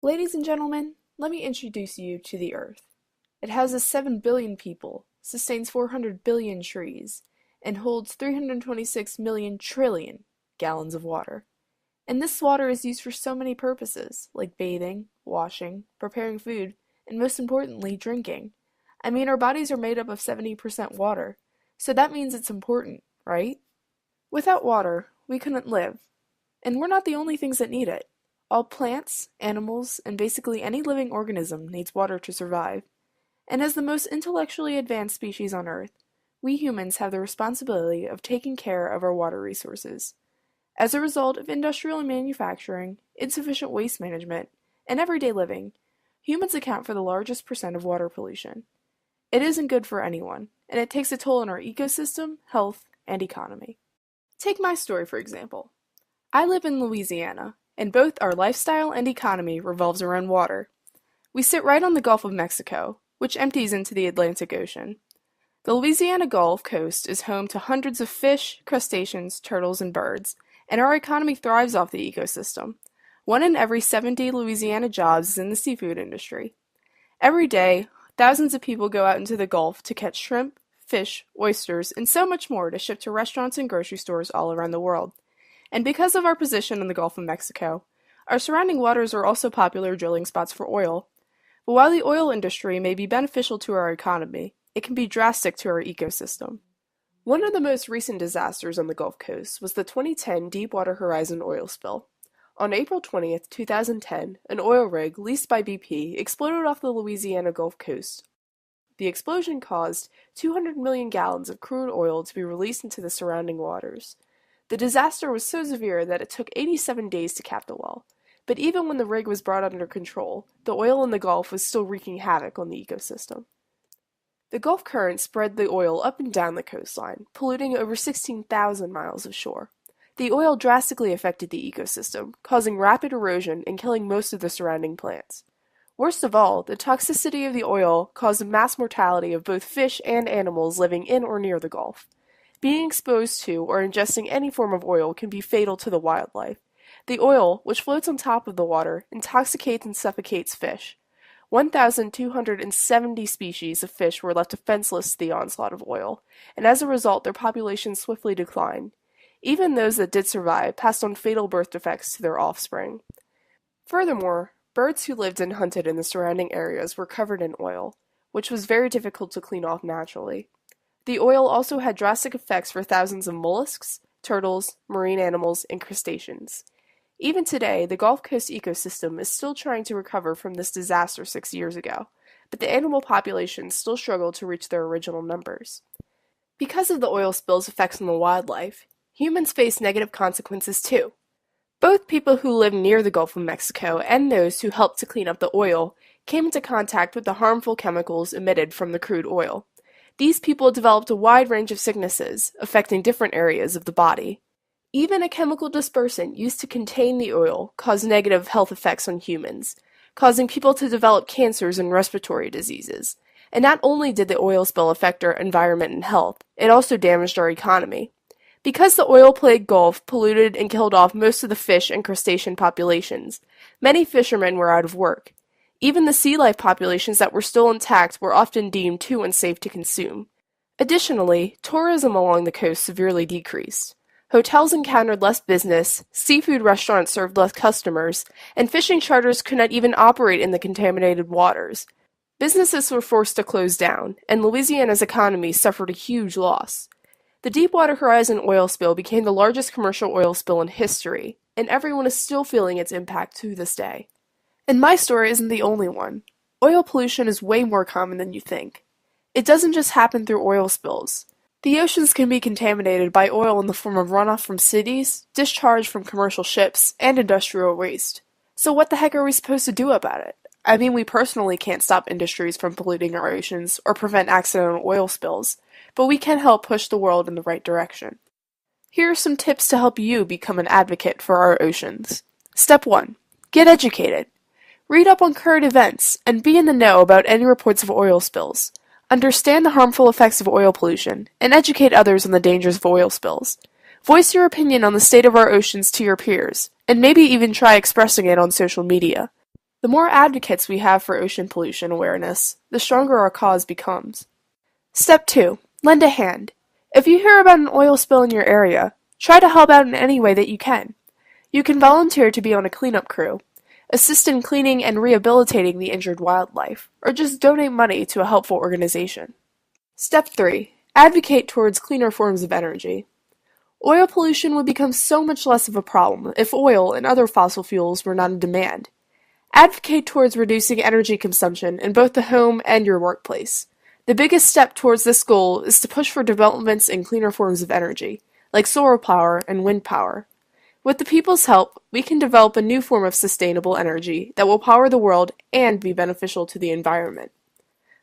Ladies and gentlemen, let me introduce you to the Earth. It houses 7 billion people, sustains 400 billion trees, and holds 326 million trillion gallons of water. And this water is used for so many purposes, like bathing, washing, preparing food, and most importantly, drinking. I mean, our bodies are made up of 70% water, so that means it's important, right? Without water, we couldn't live. And we're not the only things that need it. All plants, animals, and basically any living organism needs water to survive. And as the most intellectually advanced species on Earth, we humans have the responsibility of taking care of our water resources. As a result of industrial manufacturing, insufficient waste management, and everyday living, humans account for the largest percent of water pollution. It isn't good for anyone, and it takes a toll on our ecosystem, health, and economy. Take my story, for example. I live in Louisiana, and both our lifestyle and economy revolves around water. We sit right on the Gulf of Mexico, which empties into the Atlantic Ocean. The Louisiana Gulf Coast is home to hundreds of fish, crustaceans, turtles, and birds, and our economy thrives off the ecosystem. 1 in every 70 Louisiana jobs is in the seafood industry. Every day, thousands of people go out into the Gulf to catch shrimp, fish, oysters, and so much more to ship to restaurants and grocery stores all around the world. And because of our position in the Gulf of Mexico, our surrounding waters are also popular drilling spots for oil. But while the oil industry may be beneficial to our economy, it can be drastic to our ecosystem. One of the most recent disasters on the Gulf Coast was the 2010 Deepwater Horizon oil spill. On April 20th, 2010, an oil rig leased by BP exploded off the Louisiana Gulf Coast. The explosion caused 200 million gallons of crude oil to be released into the surrounding waters. The disaster was so severe that it took 87 days to cap the well, but even when the rig was brought under control, the oil in the Gulf was still wreaking havoc on the ecosystem. The Gulf Current spread the oil up and down the coastline, polluting over 16,000 miles of shore. The oil drastically affected the ecosystem, causing rapid erosion and killing most of the surrounding plants. Worst of all, the toxicity of the oil caused a mass mortality of both fish and animals living in or near the Gulf. Being exposed to or ingesting any form of oil can be fatal to the wildlife. The oil, which floats on top of the water, intoxicates and suffocates fish. 1,270 species of fish were left defenseless to the onslaught of oil, and as a result their populations swiftly declined. Even those that did survive passed on fatal birth defects to their offspring. Furthermore, birds who lived and hunted in the surrounding areas were covered in oil, which was very difficult to clean off naturally. The oil also had drastic effects for thousands of mollusks, turtles, marine animals, and crustaceans. Even today, the Gulf Coast ecosystem is still trying to recover from this disaster 6 years ago, but the animal populations still struggle to reach their original numbers. Because of the oil spill's effects on the wildlife, humans face negative consequences too. Both people who live near the Gulf of Mexico and those who helped to clean up the oil came into contact with the harmful chemicals emitted from the crude oil. These people developed a wide range of sicknesses, affecting different areas of the body. Even a chemical dispersant used to contain the oil caused negative health effects on humans, causing people to develop cancers and respiratory diseases. And not only did the oil spill affect our environment and health, it also damaged our economy. Because the oil-plagued Gulf polluted and killed off most of the fish and crustacean populations, many fishermen were out of work. Even the sea life populations that were still intact were often deemed too unsafe to consume. Additionally, tourism along the coast severely decreased. Hotels encountered less business, seafood restaurants served less customers, and fishing charters could not even operate in the contaminated waters. Businesses were forced to close down, and Louisiana's economy suffered a huge loss. The Deepwater Horizon oil spill became the largest commercial oil spill in history, and everyone is still feeling its impact to this day. And my story isn't the only one. Oil pollution is way more common than you think. It doesn't just happen through oil spills. The oceans can be contaminated by oil in the form of runoff from cities, discharge from commercial ships, and industrial waste. So what the heck are we supposed to do about it? I mean, we personally can't stop industries from polluting our oceans or prevent accidental oil spills, but we can help push the world in the right direction. Here are some tips to help you become an advocate for our oceans. Step 1. Get educated. Read up on current events and be in the know about any reports of oil spills. Understand the harmful effects of oil pollution and educate others on the dangers of oil spills. Voice your opinion on the state of our oceans to your peers, and maybe even try expressing it on social media. The more advocates we have for ocean pollution awareness, the stronger our cause becomes. Step 2. Lend a hand. If you hear about an oil spill in your area, try to help out in any way that you can. You can volunteer to be on a cleanup crew, assist in cleaning and rehabilitating the injured wildlife, or just donate money to a helpful organization. Step 3. Advocate towards cleaner forms of energy. Oil pollution would become so much less of a problem if oil and other fossil fuels were not in demand. Advocate towards reducing energy consumption in both the home and your workplace. The biggest step towards this goal is to push for developments in cleaner forms of energy, like solar power and wind power. With the people's help, we can develop a new form of sustainable energy that will power the world and be beneficial to the environment.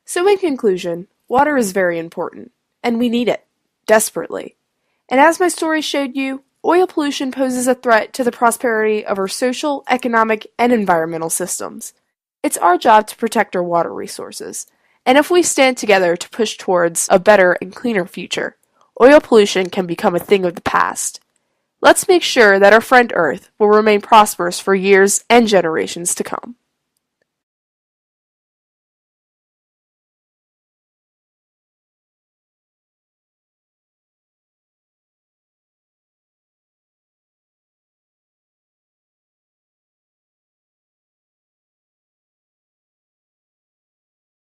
So in conclusion, water is very important, and we need it, desperately. And as my story showed you, oil pollution poses a threat to the prosperity of our social, economic, and environmental systems. It's our job to protect our water resources, and if we stand together to push towards a better and cleaner future, oil pollution can become a thing of the past. Let's make sure that our friend Earth will remain prosperous for years and generations to come.